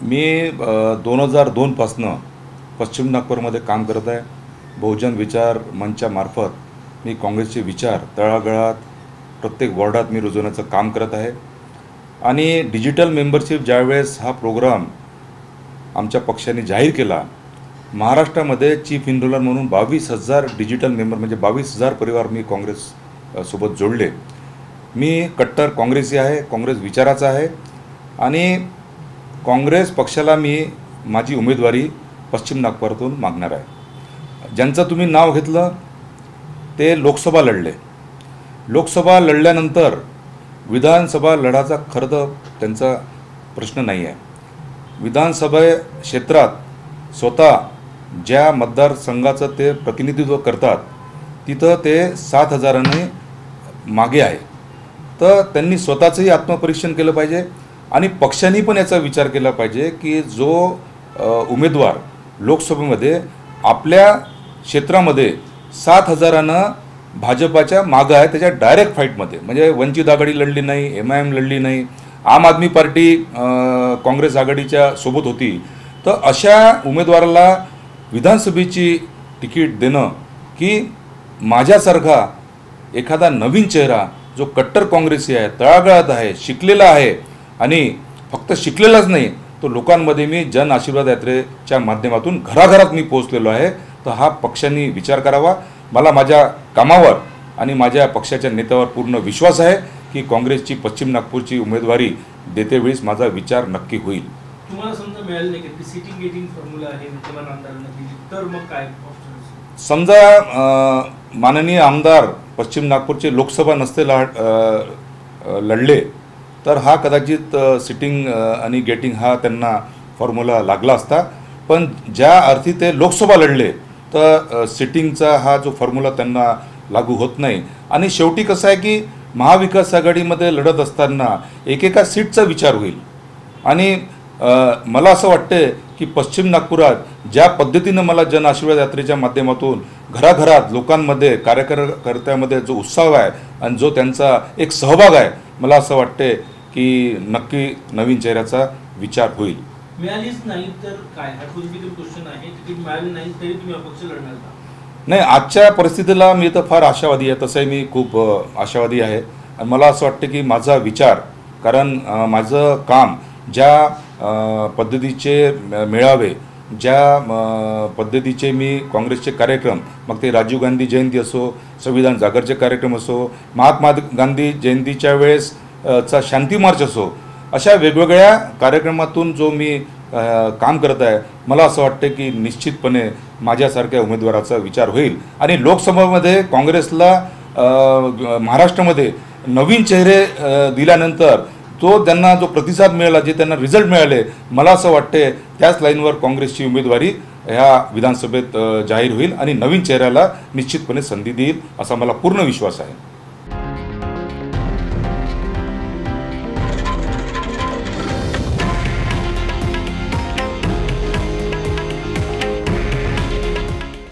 मी 2002 पासनं पश्चिम नागपूरमध्ये काम करत आहे। बहुजन विचार मंचामार्फत मी काँग्रेसचे विचार तळागाळात प्रत्येक वॉर्डात मी रुजवण्याचं काम करत आहे। आणि डिजिटल मेंबरशिप ज्यावेळेस हा प्रोग्राम आमच्या पक्षाने जाहीर केला, महाराष्ट्रामध्ये चीफ इनरोलर म्हणून 22,000 डिजिटल मेंबर म्हणजे 22,000 परिवार मी काँग्रेस सोबत जोडले। मी कट्टर काँग्रेसी आहे, काँग्रेस विचाराचा आहे आणि काँग्रेस पक्षाला मी माझी उमेदवारी पश्चिम नागपुरातून मागणार आहे। ज्यांचं तुम्ही नाव घेतलं ते लोकसभा लढले। लोकसभा लढल्यानंतर विधानसभा लढाचा खरं तर त्यांचा प्रश्न नाही आहे। विधानसभा क्षेत्रात स्वतः ज्या मतदारसंघाचं ते प्रतिनिधित्व करतात तिथं ते 7,000ने मागे आहे। तर त्यांनी स्वतःचंही आत्मपरीक्षण केलं पाहिजे आणि पक्षांनी पण याचा विचार केला पाहिजे की जो उमेदवार लोकसभेमध्ये आपल्या क्षेत्रामध्ये 7,000नं भाजपाच्या मागं आहे, त्याच्या डायरेक्ट फाईटमध्ये म्हणजे वंचित आघाडी लढली नाही, MIM लढली नाही, आम आदमी पार्टी काँग्रेस आघाडीच्या सोबत होती, तर अशा उमेदवाराला विधानसभेची तिकीट देणं की माझ्यासारखा एखादा नवीन चेहरा जो कट्टर काँग्रेसी आहे, तळागाळात आहे, शिकलेला आहे आणि फक्त शिकलेलाच नाही, तो लोकांमध्ये मी जन आशीर्वाद यात्रेच्या माध्यमातून घराघरात मी पोहोचलेलो आहे। तर हा पक्षांनी विचार करावा। मला माझ्या कामावर आणि माझ्या पक्षाच्या नेत्यावर पूर्ण विश्वास आहे की काँग्रेसची पश्चिम नागपूरची उमेदवारी देतेवेळेस माझा विचार नक्की होईल। तुम्हाला समजा मिळालं नाही की सिटिंग गेटिंग फॉर्म्युला आहे विद्यमान आमदारांना दिली तर मग काय ऑप्शन्स? समजा माननीय आमदार पश्चिम नागपूरचे लोकसभा नसते लढले तर हा कदाचित सिटिंग आणि गेटिंग हा त्यांना फॉर्म्युला लागला असता, पण ज्या अर्थी ते लोकसभा लढले तर सिटिंगचा हा जो फॉर्म्युला त्यांना लागू होत नाही। आणि शेवटी कसं आहे की महाविकास आघाडीमध्ये लढत असताना एकेका सीटचा विचार होईल आणि मला असं वाटते की पश्चिम नागपुरात ज्या पद्धतीनं मला जन आशीर्वाद यात्रेच्या माध्यमातून घराघरात लोकांमध्ये कार्यकर्त्यामध्ये जो उत्साह आहे आणि जो त्यांचा एक सहभाग आहे, मला असं वाटते की नक्की नवीन चेहऱ्याचा विचार होईल। मिळालीच नाही तर काय? हा पॉझिटिव्ह क्वेश्चन आहे। तिकीट मिळाली नाही तरी तुम्ही अपक्ष लढणार का? नाही, आजच्या परिस्थितीला मी तर फार आशावादी आहे, तसंही मी खूप आशावादी आहे आणि मला असं वाटतं की माझा विचार, कारण माझं काम ज्या पद्धतीचे मेळावे, ज्या पद्धतीचे मी काँग्रेसचे कार्यक्रम, मग ते राजीव गांधी जयंती असो, संविधान जागरचे कार्यक्रम असो, महात्मा गांधी जयंतीच्या वेळेस चा शांती मार्च असो, अशा वेगवेगळ्या कार्यक्रमातून जो मी काम करत आहे, मला असं वाटतं की निश्चितपणे माझ्यासारख्या उमेदवाराचा विचार होईल आणि लोकसभेमध्ये काँग्रेसला महाराष्ट्रामध्ये नवीन चेहरे दिल्यानंतर तो त्यांना जो प्रतिसाद मिळाला, जे त्यांना रिझल्ट मिळाले, मला असं वाटते त्याच लाईनवर काँग्रेसची उमेदवारी ह्या विधानसभेत जाहीर होईल आणि नवीन चेहऱ्याला निश्चितपणे संधी देईल असा मला पूर्ण विश्वास आहे।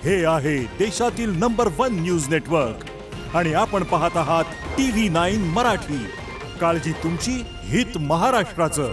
हे आहे देशातील नंबर 1 न्यूज नेटवर्क आणि आपण पाहत आहात TV9 मराठी। काळजी तुमची, हित महाराष्ट्राचं।